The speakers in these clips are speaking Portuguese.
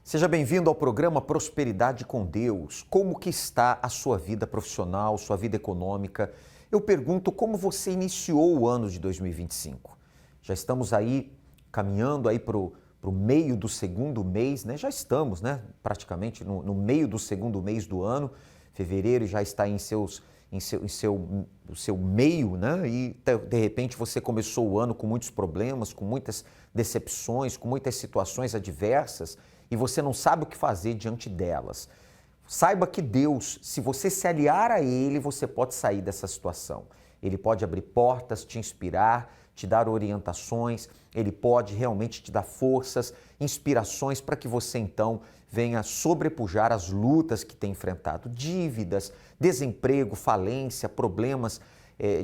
Seja bem-vindo ao programa Prosperidade com Deus. Como que está a sua vida profissional, sua vida econômica? Eu pergunto como você iniciou o ano de 2025. Já estamos aí caminhando aí para o meio do segundo mês, né? Já estamos, né? Praticamente no meio do segundo mês do ano. Fevereiro já está em seu meio, né? E de repente você começou o ano com muitos problemas, com muitas decepções, com muitas situações adversas e você não sabe o que fazer diante delas. Saiba que Deus, se você se aliar a Ele, você pode sair dessa situação. Ele pode abrir portas, te inspirar, te dar orientações, Ele pode realmente te dar forças, inspirações para que você então venha sobrepujar as lutas que tem enfrentado, dívidas, desemprego, falência, problemas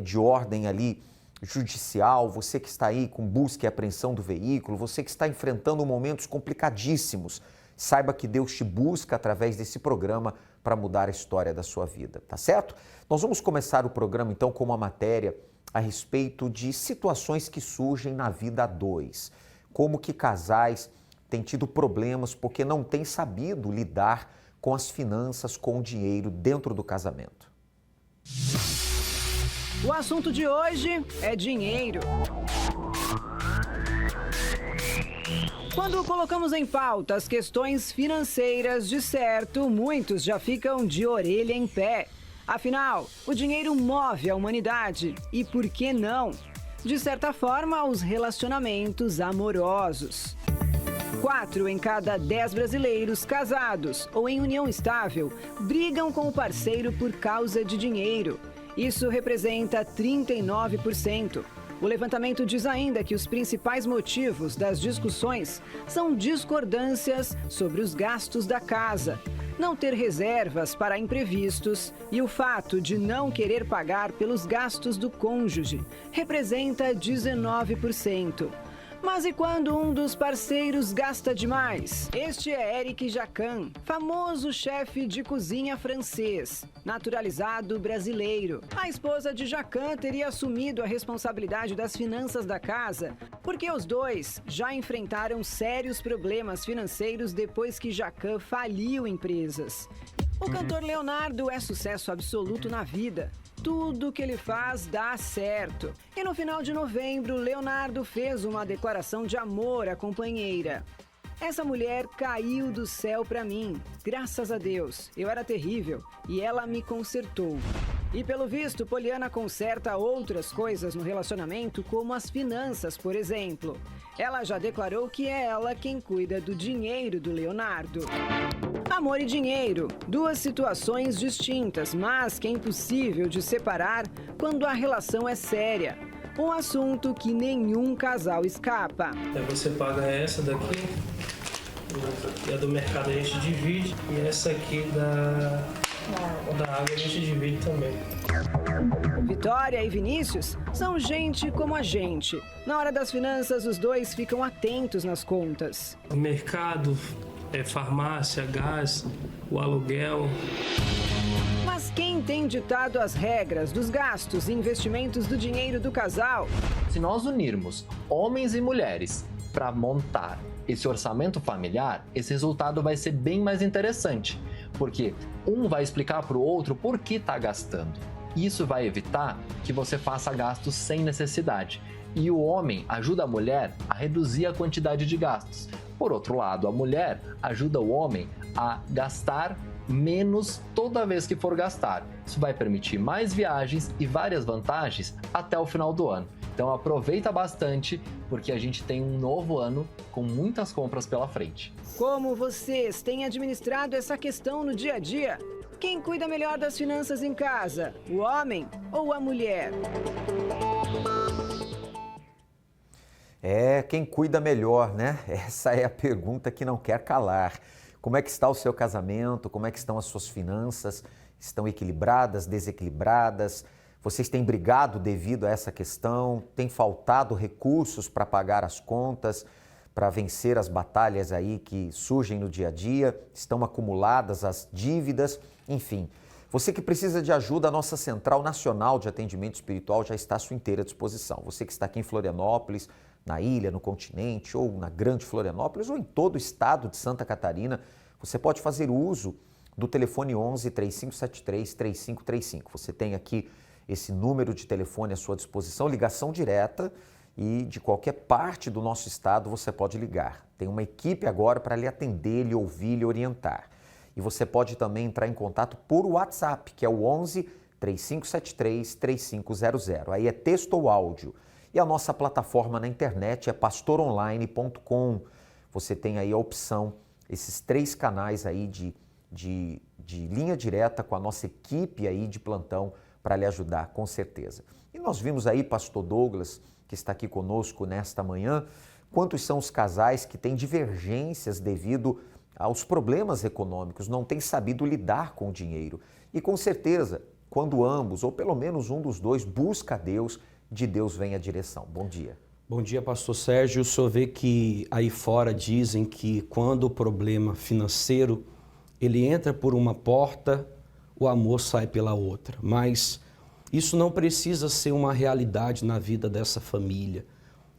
de ordem ali judicial, você que está aí com busca e apreensão do veículo, você que está enfrentando momentos complicadíssimos, saiba que Deus te busca através desse programa para mudar a história da sua vida, tá certo? Nós vamos começar o programa então com uma matéria a respeito de situações que surgem na vida a dois, como que casais têm tido problemas porque não têm sabido lidar com as finanças, com o dinheiro dentro do casamento. O assunto de hoje é dinheiro. Quando colocamos em pauta as questões financeiras, de certo, muitos já ficam de orelha em pé. Afinal, o dinheiro move a humanidade e, por que não, de certa forma, os relacionamentos amorosos. 4 em cada 10 brasileiros casados ou em união estável brigam com o parceiro por causa de dinheiro. Isso representa 39%. O levantamento diz ainda que os principais motivos das discussões são discordâncias sobre os gastos da casa, não ter reservas para imprevistos e o fato de não querer pagar pelos gastos do cônjuge, representa 19%. Mas e quando um dos parceiros gasta demais? Este é Eric Jacquin, famoso chefe de cozinha francês, naturalizado brasileiro. A esposa de Jacquin teria assumido a responsabilidade das finanças da casa, porque os dois já enfrentaram sérios problemas financeiros depois que Jacquin faliu empresas. O cantor Leonardo é sucesso absoluto na vida. Tudo que ele faz dá certo. E no final de novembro, Leonardo fez uma declaração de amor à companheira. Essa mulher caiu do céu pra mim. Graças a Deus. Eu era terrível e ela me consertou. E pelo visto, Poliana conserta outras coisas no relacionamento, como as finanças, por exemplo. Ela já declarou que é ela quem cuida do dinheiro do Leonardo. Amor e dinheiro, duas situações distintas, mas que é impossível de separar quando a relação é séria. Um assunto que nenhum casal escapa. Você paga essa daqui, e a do mercado a gente divide, e essa aqui da água a gente divide também. Vitória e Vinícius são gente como a gente. Na hora das finanças, os dois ficam atentos nas contas. O mercado, farmácia, gás, o aluguel. Mas quem tem ditado as regras dos gastos e investimentos do dinheiro do casal? Se nós unirmos homens e mulheres para montar esse orçamento familiar, esse resultado vai ser bem mais interessante, porque um vai explicar para o outro por que está gastando. Isso vai evitar que você faça gastos sem necessidade. E o homem ajuda a mulher a reduzir a quantidade de gastos. Por outro lado, a mulher ajuda o homem a gastar menos toda vez que for gastar. Isso vai permitir mais viagens e várias vantagens até o final do ano. Então aproveita bastante, porque a gente tem um novo ano com muitas compras pela frente. Como vocês têm administrado essa questão no dia a dia? Quem cuida melhor das finanças em casa? O homem ou a mulher? Quem cuida melhor, né? Essa é a pergunta que não quer calar. Como é que está o seu casamento? Como é que estão as suas finanças? Estão equilibradas, desequilibradas? Vocês têm brigado devido a essa questão? Tem faltado recursos para pagar as contas, para vencer as batalhas aí que surgem no dia a dia? Estão acumuladas as dívidas? Enfim, você que precisa de ajuda, a nossa Central Nacional de Atendimento Espiritual já está à sua inteira disposição. Você que está aqui em Florianópolis, na ilha, no continente, ou na Grande Florianópolis, ou em todo o estado de Santa Catarina, você pode fazer uso do telefone 11 3573 3535. Você tem aqui esse número de telefone à sua disposição, ligação direta, e de qualquer parte do nosso estado você pode ligar. Tem uma equipe agora para lhe atender, lhe ouvir, lhe orientar. E você pode também entrar em contato por WhatsApp, que é o 11 3573 3500. Aí é texto ou áudio. E a nossa plataforma na internet é pastoronline.com. Você tem aí a opção, esses 3 canais aí de linha direta com a nossa equipe aí de plantão para lhe ajudar, com certeza. E nós vimos aí, pastor Douglas, que está aqui conosco nesta manhã, quantos são os casais que têm divergências devido aos problemas econômicos, não têm sabido lidar com o dinheiro. E com certeza, quando ambos, ou pelo menos um dos dois, busca a Deus, de Deus vem a direção. Bom dia. Bom dia, pastor Sérgio. O senhor vê que aí fora dizem que quando o problema financeiro, ele entra por uma porta, o amor sai pela outra. Mas isso não precisa ser uma realidade na vida dessa família.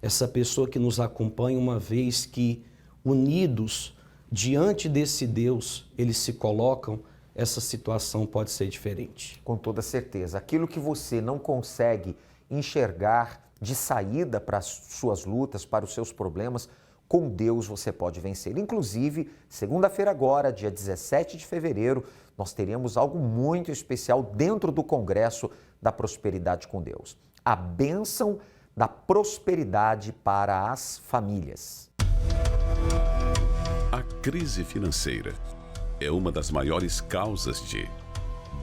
Essa pessoa que nos acompanha, uma vez que unidos diante desse Deus, eles se colocam, essa situação pode ser diferente. Com toda certeza. Aquilo que você não consegue enxergar de saída para as suas lutas, para os seus problemas, com Deus você pode vencer. Inclusive, segunda-feira agora, dia 17 de fevereiro, nós teremos algo muito especial dentro do Congresso da Prosperidade com Deus. A bênção da prosperidade para as famílias. A crise financeira é uma das maiores causas de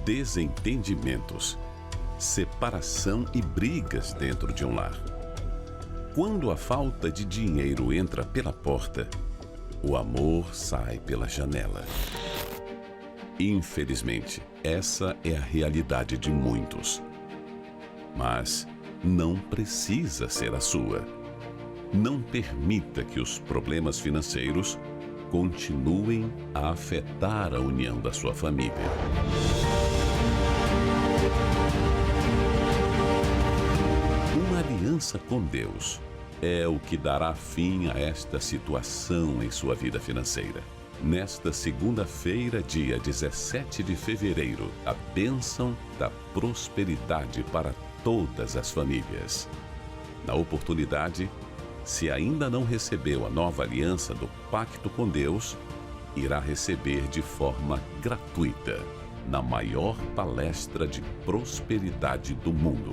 desentendimentos, separação e brigas dentro de um lar. Quando a falta de dinheiro entra pela porta, o amor sai pela janela. Infelizmente, essa é a realidade de muitos. Mas não precisa ser a sua. Não permita que os problemas financeiros continuem a afetar a união da sua família. Uma aliança com Deus é o que dará fim a esta situação em sua vida financeira. Nesta segunda-feira, dia 17 de fevereiro, a bênção da prosperidade para todas as famílias. Na oportunidade, se ainda não recebeu a nova aliança do Pacto com Deus, irá receber de forma gratuita na maior palestra de prosperidade do mundo.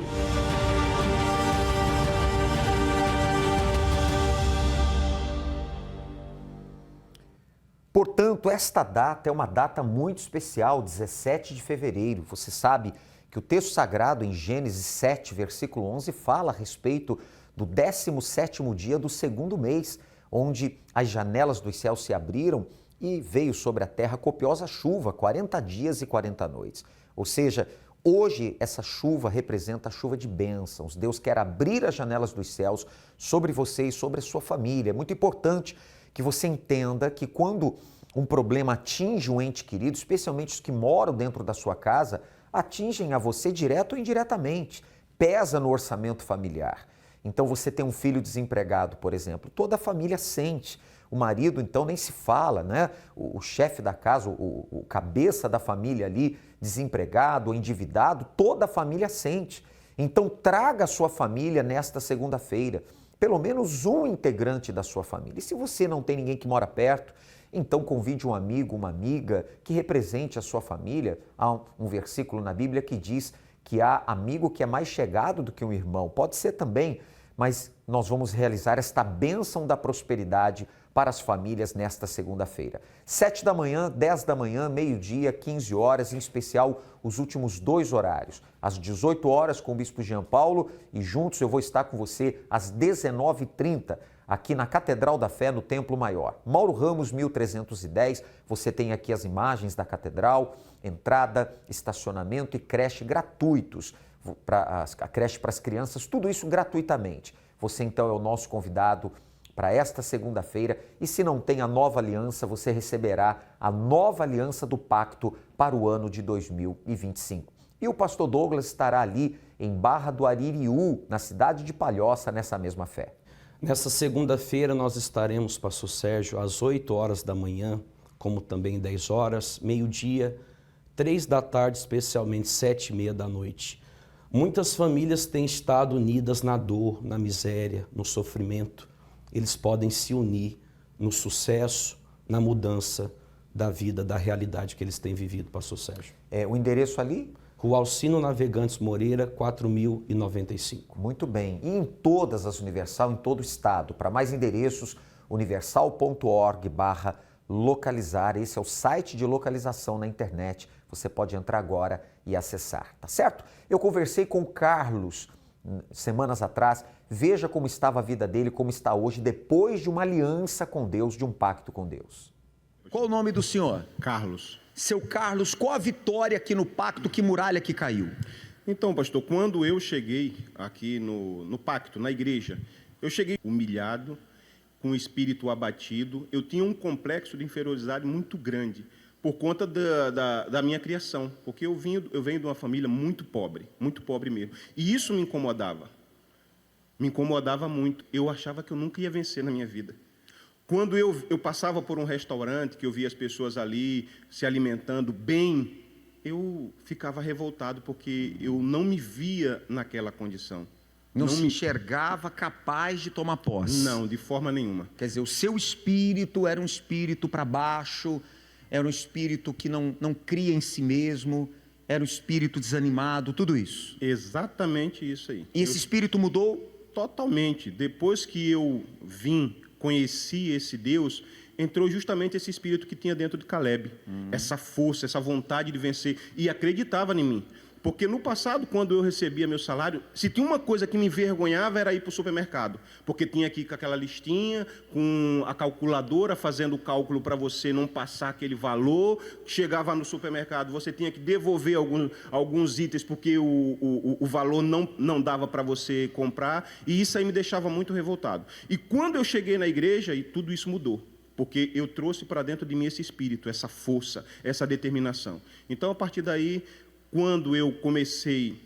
Portanto, esta data é uma data muito especial, 17 de fevereiro. Você sabe que o texto sagrado em Gênesis 7, versículo 11, fala a respeito do 17º dia do segundo mês, onde as janelas dos céus se abriram e veio sobre a terra copiosa chuva, 40 dias e 40 noites. Ou seja, hoje essa chuva representa a chuva de bênçãos. Deus quer abrir as janelas dos céus sobre você e sobre a sua família. É muito importante que você entenda que quando um problema atinge um ente querido, especialmente os que moram dentro da sua casa, atingem a você direto ou indiretamente, pesa no orçamento familiar. Então você tem um filho desempregado, por exemplo, toda a família sente. O marido, então, nem se fala, né? O chefe da casa, o cabeça da família ali, desempregado ou endividado, toda a família sente. Então traga a sua família nesta segunda-feira, pelo menos um integrante da sua família. E se você não tem ninguém que mora perto, então convide um amigo, uma amiga que represente a sua família. Há um versículo na Bíblia que diz que há amigo que é mais chegado do que um irmão. Pode ser também, mas nós vamos realizar esta bênção da prosperidade para as famílias nesta segunda-feira. 7 da manhã, 10 da manhã, meio-dia, 15 horas, em especial os últimos 2 horários. Às 18 horas com o Bispo Jean Paulo e juntos eu vou estar com você às 19h30, aqui na Catedral da Fé, no Templo Maior. Mauro Ramos, 1310, você tem aqui as imagens da Catedral, entrada, estacionamento e creche gratuitos, a creche para as crianças, tudo isso gratuitamente. Você então é o nosso convidado para esta segunda-feira e se não tem a nova aliança, você receberá a nova aliança do pacto para o ano de 2025. E o pastor Douglas estará ali em Barra do Aririú, na cidade de Palhoça, nessa mesma fé. Nessa segunda-feira nós estaremos, pastor Sérgio, às 8 horas da manhã, como também 10 horas, meio-dia, 3 da tarde, especialmente 7h30 da noite. Muitas famílias têm estado unidas na dor, na miséria, no sofrimento. Eles podem se unir no sucesso, na mudança da vida, da realidade que eles têm vivido, pastor Sérgio. O endereço ali? Rua Alcino Navegantes Moreira, 4095. Muito bem. E em todas as Universal, em todo o estado. Para mais endereços, universal.org/localizar. Esse é o site de localização na internet. Você pode entrar agora e acessar, tá certo? Eu conversei com o Carlos semanas atrás. Veja como estava a vida dele, como está hoje, depois de uma aliança com Deus, de um pacto com Deus. Qual o nome do senhor? Carlos. Seu Carlos, qual a vitória aqui no pacto? Que muralha que caiu? Então, pastor, quando eu cheguei aqui no pacto, na igreja, eu cheguei humilhado, com o espírito abatido. Eu tinha um complexo de inferioridade muito grande por conta da minha criação, porque eu venho de uma família muito pobre mesmo. E isso me incomodava muito. Eu achava que eu nunca ia vencer na minha vida. Quando eu passava por um restaurante, que eu via as pessoas ali se alimentando bem, eu ficava revoltado, porque eu não me via naquela condição. Não se enxergava capaz de tomar posse? Não, de forma nenhuma. Quer dizer, o seu espírito era um espírito para baixo, era um espírito que não cria em si mesmo, era um espírito desanimado, tudo isso? Exatamente isso aí. E esse espírito mudou? Totalmente. Depois que eu conheci esse Deus, entrou justamente esse espírito que tinha dentro de Caleb. Essa força, essa vontade de vencer. E acreditava em mim. Porque no passado, quando eu recebia meu salário, se tinha uma coisa que me envergonhava, era ir para o supermercado. Porque tinha aqui com aquela listinha, com a calculadora fazendo o cálculo para você não passar aquele valor. Chegava no supermercado, você tinha que devolver alguns itens, porque o valor não dava para você comprar. E isso aí me deixava muito revoltado. E quando eu cheguei na igreja, e tudo isso mudou. Porque eu trouxe para dentro de mim esse espírito, essa força, essa determinação. Então, a partir daí, quando eu comecei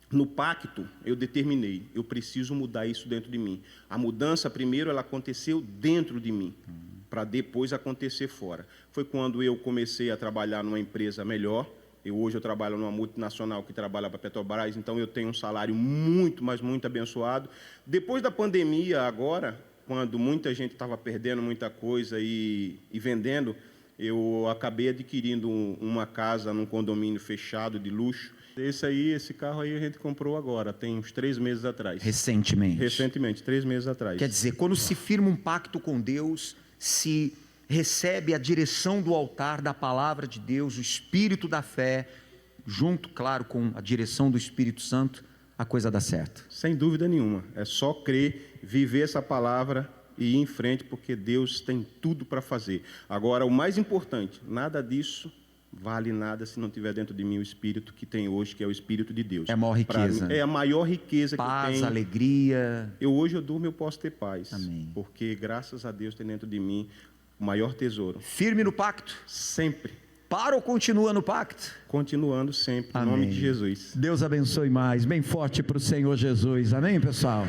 no pacto, eu determinei, eu preciso mudar isso dentro de mim. A mudança, primeiro, ela aconteceu dentro de mim, para depois acontecer fora. Foi quando eu comecei a trabalhar numa empresa melhor. Hoje eu trabalho numa multinacional que trabalha para a Petrobras, então eu tenho um salário muito, mas muito abençoado. Depois da pandemia, agora, quando muita gente estava perdendo muita coisa e vendendo, eu acabei adquirindo uma casa num condomínio fechado de luxo. Esse carro aí a gente comprou agora, tem uns 3 meses atrás. Recentemente? Recentemente, 3 meses atrás. Quer dizer, quando se firma um pacto com Deus, se recebe a direção do altar da palavra de Deus, o espírito da fé, junto, claro, com a direção do Espírito Santo, a coisa dá certo. Sem dúvida nenhuma. É só crer, viver essa palavra e ir em frente, porque Deus tem tudo para fazer. Agora, o mais importante, nada disso vale nada se não tiver dentro de mim o Espírito que tem hoje, que é o Espírito de Deus. É a maior riqueza. É a maior riqueza paz, que eu tenho. Alegria. Hoje eu durmo, eu posso ter paz. Amém. Porque, graças a Deus, tem dentro de mim o maior tesouro. Firme no pacto? Sempre. Para ou continua no pacto? Continuando sempre, Amém. em nome de Jesus. Deus abençoe mais. Bem forte para o Senhor Jesus. Amém, pessoal?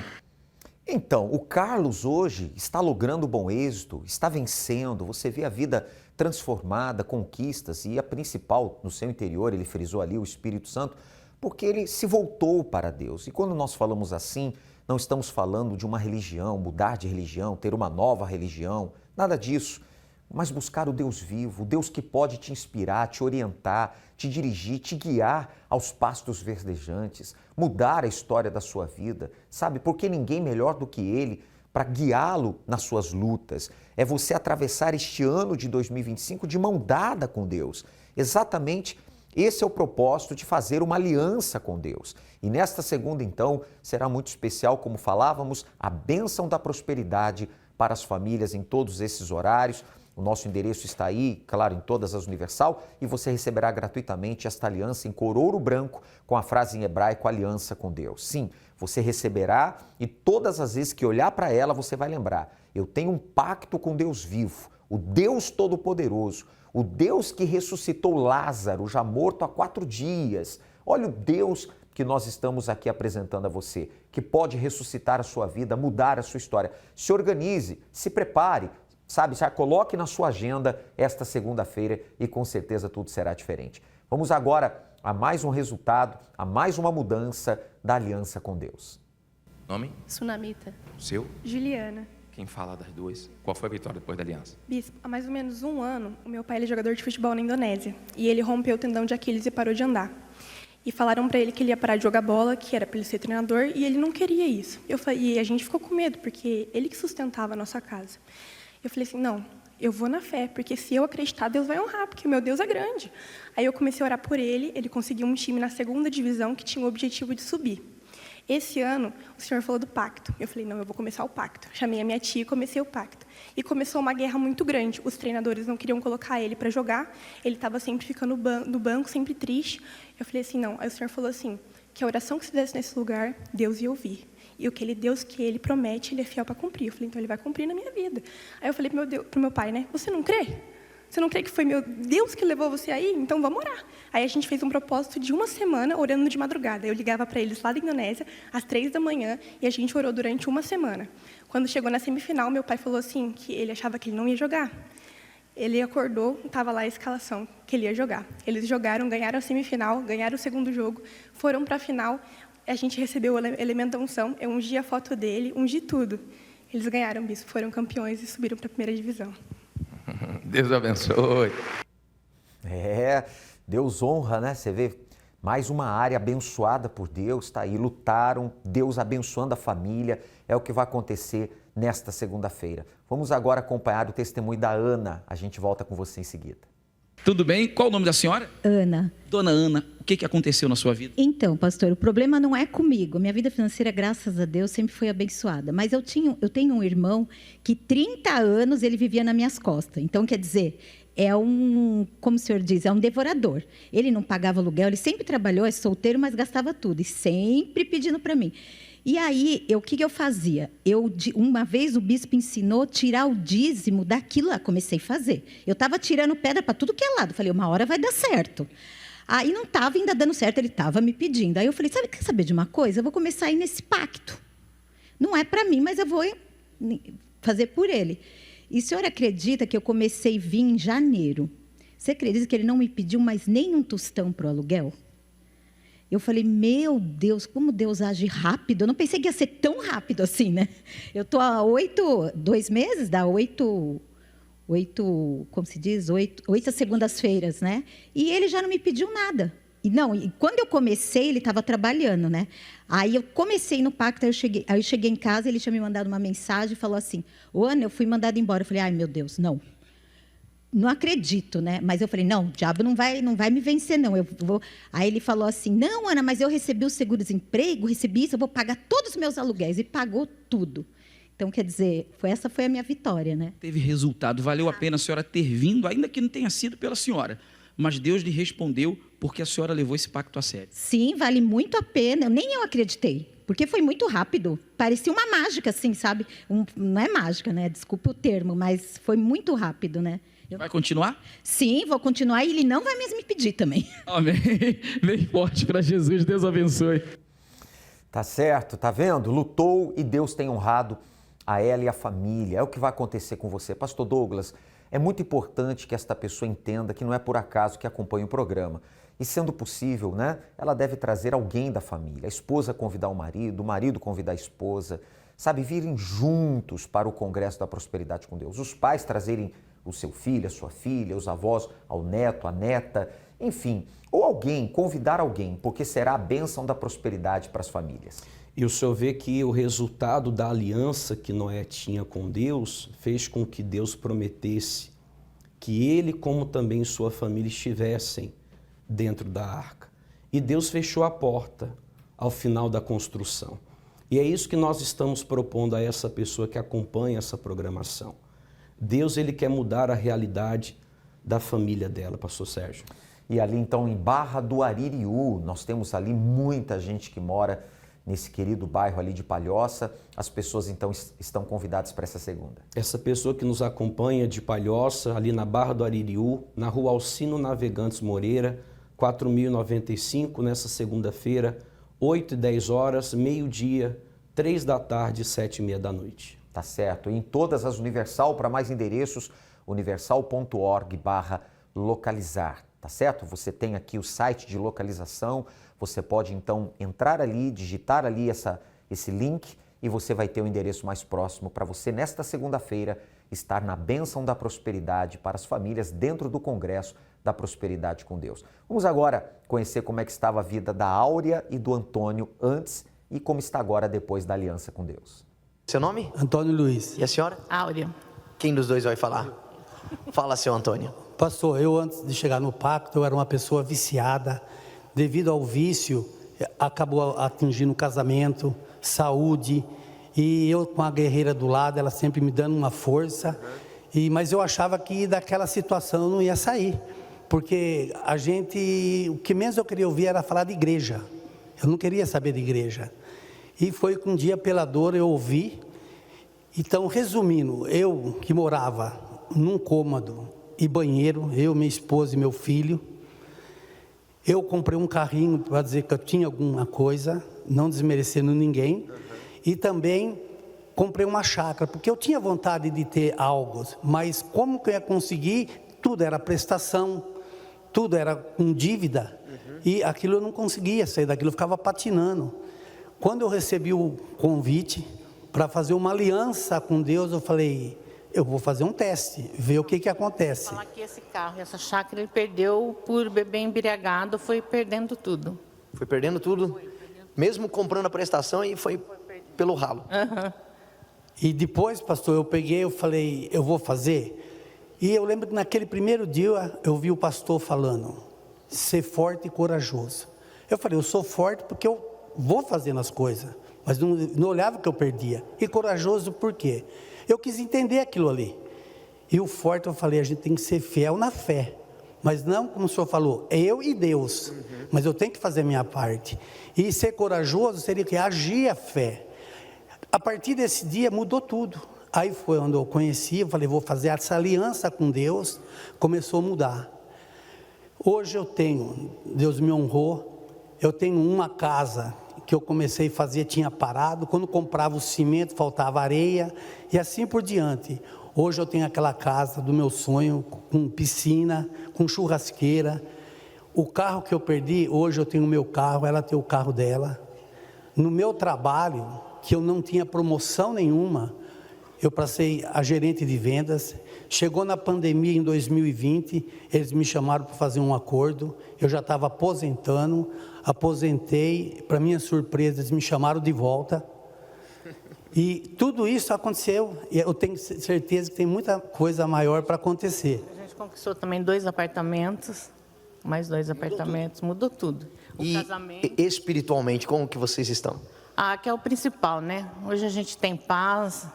Então, o Carlos hoje está logrando bom êxito, está vencendo, você vê a vida transformada, conquistas, e a principal, no seu interior, ele frisou ali o Espírito Santo, porque ele se voltou para Deus. E quando nós falamos assim, não estamos falando de uma religião, mudar de religião, ter uma nova religião, nada disso, mas buscar o Deus vivo, o Deus que pode te inspirar, te orientar, te dirigir, te guiar aos pastos verdejantes, mudar a história da sua vida, sabe? Porque ninguém melhor do que Ele para guiá-lo nas suas lutas. É você atravessar este ano de 2025 de mão dada com Deus. Exatamente esse é o propósito de fazer uma aliança com Deus. E nesta segunda, então, será muito especial, como falávamos, a bênção da prosperidade para as famílias em todos esses horários. O nosso endereço está aí, claro, em todas as Universal, e você receberá gratuitamente esta aliança em cor ouro branco com a frase em hebraico, aliança com Deus. Sim, você receberá e todas as vezes que olhar para ela você vai lembrar, eu tenho um pacto com Deus vivo, o Deus Todo-Poderoso, o Deus que ressuscitou Lázaro, já morto há 4 dias. Olha o Deus que nós estamos aqui apresentando a você, que pode ressuscitar a sua vida, mudar a sua história. Se organize, se prepare, sabe? Já coloque na sua agenda esta segunda-feira e com certeza tudo será diferente. Vamos agora a mais um resultado, a mais uma mudança da aliança com Deus. Nome? Sunamita. Seu? Juliana. Quem fala das duas? Qual foi a vitória depois da aliança? Bispo, há mais ou menos um ano, o meu pai ele é jogador de futebol na Indonésia. E ele rompeu o tendão de Aquiles e parou de andar. E falaram para ele que ele ia parar de jogar bola, que era para ele ser treinador, e ele não queria isso. E a gente ficou com medo, porque ele que sustentava a nossa casa. Eu falei assim, não, eu vou na fé, porque se eu acreditar, Deus vai honrar, porque o meu Deus é grande. Aí eu comecei a orar por ele conseguiu um time na 2ª divisão que tinha o objetivo de subir. Esse ano, o Senhor falou do pacto. Eu falei, não, eu vou começar o pacto. Chamei a minha tia e comecei o pacto. E começou uma guerra muito grande. Os treinadores não queriam colocar ele para jogar. Ele estava sempre ficando no banco, sempre triste. Eu falei assim, não. Aí o Senhor falou assim, que a oração que se desse nesse lugar, Deus ia ouvir. E o que Deus que Ele promete, Ele é fiel para cumprir. Eu falei, então Ele vai cumprir na minha vida. Aí eu falei para o meu pai, né? Você não crê? Você não crê que foi meu Deus que levou você aí? Então vamos orar. Aí a gente fez um propósito de uma semana orando de madrugada. Eu ligava para eles lá da Indonésia, às 3 da manhã, e a gente orou durante uma semana. Quando chegou na semifinal, meu pai falou assim, que ele achava que ele não ia jogar. Ele acordou, estava lá a escalação, que ele ia jogar. Eles jogaram, ganharam a semifinal, ganharam o 2º jogo, foram para a final. A gente recebeu o elemento da unção, eu ungi a foto dele, ungi tudo. Eles ganharam, bispo, foram campeões e subiram para a 1ª divisão. Deus abençoe. Deus honra, né? Você vê, mais uma área abençoada por Deus, tá aí, lutaram, Deus abençoando a família, é o que vai acontecer nesta segunda-feira. Vamos agora acompanhar o testemunho da Ana, a gente volta com você em seguida. Tudo bem? Qual o nome da senhora? Ana. Dona Ana, o que aconteceu na sua vida? Então, pastor, o problema não é comigo. Minha vida financeira, graças a Deus, sempre foi abençoada. Mas eu tenho um irmão que 30 anos ele vivia nas minhas costas. Então, quer dizer, como o senhor diz, é um devorador. Ele não pagava aluguel, ele sempre trabalhou, é solteiro, mas gastava tudo. E sempre pedindo para mim. E aí, o que eu fazia? Uma vez o bispo ensinou a tirar o dízimo daquilo lá, comecei a fazer. Eu estava tirando pedra para tudo que é lado. Falei, uma hora vai dar certo. Aí não estava ainda dando certo, ele estava me pedindo. Aí eu falei, quer saber de uma coisa? Eu vou começar a ir nesse pacto. Não é para mim, mas eu vou fazer por ele. E o senhor acredita que eu comecei a vir em janeiro? Você acredita que ele não me pediu mais nem um tostão para o aluguel? Eu falei, meu Deus, como Deus age rápido. Eu não pensei que ia ser tão rápido assim, né? Eu estou há 2 meses, dá 8, como se diz? 8 segundas-feiras, né? E ele já não me pediu nada. E quando eu comecei, ele estava trabalhando, né? Aí eu comecei no pacto, aí eu cheguei em casa, ele tinha me mandado uma mensagem e falou assim, Ana, eu fui mandada embora. Eu falei, ai, meu Deus, não acredito, né? Mas eu falei, não, o diabo não vai me vencer, não. Eu vou... Aí ele falou assim, não, Ana, mas eu recebi o seguro-desemprego, recebi isso, eu vou pagar todos os meus aluguéis. E pagou tudo. Então, quer dizer, essa foi a minha vitória, né? Teve resultado, valeu a pena a senhora ter vindo, ainda que não tenha sido pela senhora. Mas Deus lhe respondeu porque a senhora levou esse pacto a sério. Sim, vale muito a pena. Nem eu acreditei, porque foi muito rápido. Parecia uma mágica, assim, sabe? Não é mágica, né? Desculpa o termo, mas foi muito rápido, né? Vai continuar? Sim, vou continuar e ele não vai mais me pedir também. Amém. Bem forte para Jesus, Deus abençoe. Tá certo, tá vendo? Lutou e Deus tem honrado a ela e a família. É o que vai acontecer com você. Pastor Douglas, é muito importante que esta pessoa entenda que não é por acaso que acompanha o programa. E sendo possível, né, ela deve trazer alguém da família. A esposa convidar o marido convidar a esposa, sabe, virem juntos para o Congresso da Prosperidade com Deus. Os pais trazerem o seu filho, a sua filha, os avós, ao neto, a neta, enfim. Ou alguém, convidar alguém, porque será a bênção da prosperidade para as famílias. E o senhor vê que o resultado da aliança que Noé tinha com Deus fez com que Deus prometesse que ele, como também sua família, estivessem dentro da arca. E Deus fechou a porta ao final da construção. E é isso que nós estamos propondo a essa pessoa que acompanha essa programação. Deus, ele quer mudar a realidade da família dela, pastor Sérgio. E ali então em Barra do Aririú, nós temos ali muita gente que mora nesse querido bairro ali de Palhoça. As pessoas então estão convidadas para essa segunda. Essa pessoa que nos acompanha de Palhoça, ali na Barra do Aririú, na rua Alcino Navegantes Moreira, 4095, nessa segunda-feira, 8 e 10 horas, meio-dia, 3 da tarde e 7h30 da noite. Tá certo. Em todas as Universal, para mais endereços, universal.org/localizar. Tá certo? Você tem aqui o site de localização, você pode então entrar ali, digitar ali esse link e você vai ter o endereço mais próximo para você, nesta segunda-feira, estar na bênção da prosperidade para as famílias dentro do Congresso da Prosperidade com Deus. Vamos agora conhecer como é que estava a vida da Áurea e do Antônio antes e como está agora depois da aliança com Deus. Seu nome? Antônio Luiz. E a senhora? Áurea. Quem dos dois vai falar? Fala, seu Antônio. Pastor, eu antes de chegar no pacto, eu era uma pessoa viciada. Devido ao vício, acabou atingindo o casamento, saúde. E eu com a guerreira do lado, ela sempre me dando uma força. Mas eu achava que daquela situação eu não ia sair. Porque o que menos eu queria ouvir era falar de igreja. Eu não queria saber de igreja. E foi que um dia, pela dor, eu ouvi. Então, resumindo, eu que morava num cômodo e banheiro, eu, minha esposa e meu filho, eu comprei um carrinho para dizer que eu tinha alguma coisa, não desmerecendo ninguém, e também comprei uma chácara, porque eu tinha vontade de ter algo, mas como que eu ia conseguir? Tudo era prestação, tudo era com dívida, e aquilo eu não conseguia sair daquilo, eu ficava patinando. Quando eu recebi o convite para fazer uma aliança com Deus, eu falei, eu vou fazer um teste, ver o que acontece. Falar que esse carro, essa chácara, ele perdeu por beber embriagado, foi perdendo tudo. Foi perdendo tudo? Mesmo comprando a prestação e foi pelo ralo. E depois, pastor, eu falei, eu vou fazer. E eu lembro que naquele primeiro dia, eu vi o pastor falando, ser forte e corajoso. Eu falei, eu sou forte porque eu vou fazendo as coisas, mas não olhava que eu perdia. E corajoso por quê? Eu quis entender aquilo ali. E o forte, eu falei, a gente tem que ser fiel na fé. Mas não, como o senhor falou, é eu e Deus. Mas eu tenho que fazer a minha parte. E ser corajoso seria que agir a fé. A partir desse dia mudou tudo. Aí foi onde eu conheci, eu falei, vou fazer essa aliança com Deus. Começou a mudar. Hoje Deus me honrou, eu tenho uma casa que eu comecei a fazer, tinha parado, quando comprava o cimento, faltava areia, e assim por diante. Hoje eu tenho aquela casa do meu sonho, com piscina, com churrasqueira. O carro que eu perdi, hoje eu tenho o meu carro, ela tem o carro dela. No meu trabalho, que eu não tinha promoção nenhuma, eu passei a gerente de vendas. Chegou na pandemia em 2020, eles me chamaram para fazer um acordo, eu já estava aposentei, para minha surpresa, eles me chamaram de volta, e tudo isso aconteceu, e eu tenho certeza que tem muita coisa maior para acontecer. A gente conquistou também 2 apartamentos, mais 2 apartamentos, mudou tudo. O casamento. Espiritualmente, como que vocês estão? Que é o principal, né? Hoje a gente tem paz,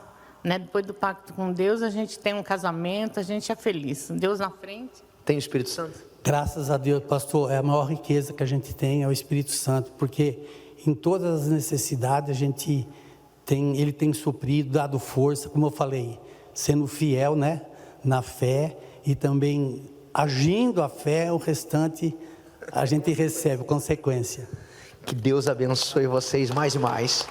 né? Depois do pacto com Deus, a gente tem um casamento, a gente é feliz. Deus na frente. Tem o Espírito Santo? Graças a Deus, pastor, é a maior riqueza que a gente tem, é o Espírito Santo, porque em todas as necessidades ele tem suprido, dado força, como eu falei, sendo fiel, né, na fé e também agindo a fé, o restante a gente recebe consequência. Que Deus abençoe vocês mais e mais.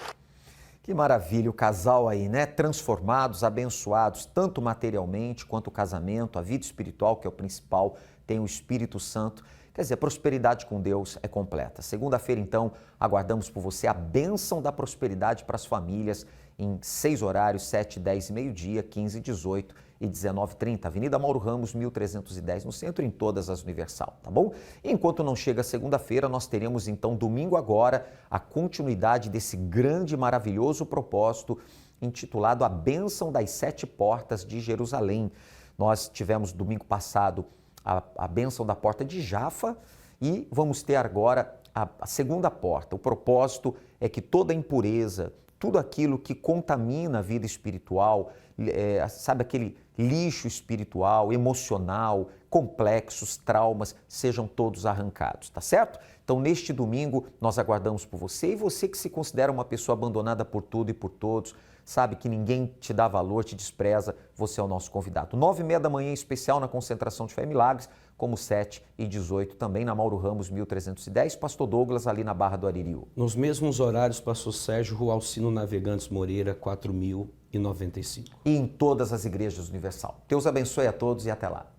Que maravilha, o casal aí, né? Transformados, abençoados, tanto materialmente quanto o casamento, a vida espiritual, que é o principal, tem o Espírito Santo. Quer dizer, a prosperidade com Deus é completa. Segunda-feira, então, aguardamos por você a bênção da prosperidade para as famílias em 6 horários, 7, 10 e meio-dia, 15, 18 e 19h30. Avenida Mauro Ramos, 1310, no centro, em todas as Universal, tá bom? E enquanto não chega segunda-feira, nós teremos, então, domingo agora, a continuidade desse grande e maravilhoso propósito intitulado A Bênção das 7 Portas de Jerusalém. Nós tivemos, domingo passado, a bênção da porta de Jafa e vamos ter agora a segunda porta. O propósito é que toda impureza, tudo aquilo que contamina a vida espiritual, sabe, aquele lixo espiritual, emocional, complexos, traumas, sejam todos arrancados, tá certo? Então, neste domingo, nós aguardamos por você e você que se considera uma pessoa abandonada por tudo e por todos, sabe que ninguém te dá valor, te despreza, você é o nosso convidado. 9h30 da manhã, em especial na Concentração de Fé e Milagres, como 7 e 18 também na Mauro Ramos 1310, Pastor Douglas ali na Barra do Aririu. Nos mesmos horários, Pastor Sérgio, Rua Alcino Navegantes Moreira, 4095. E em todas as igrejas Universal. Deus abençoe a todos e até lá.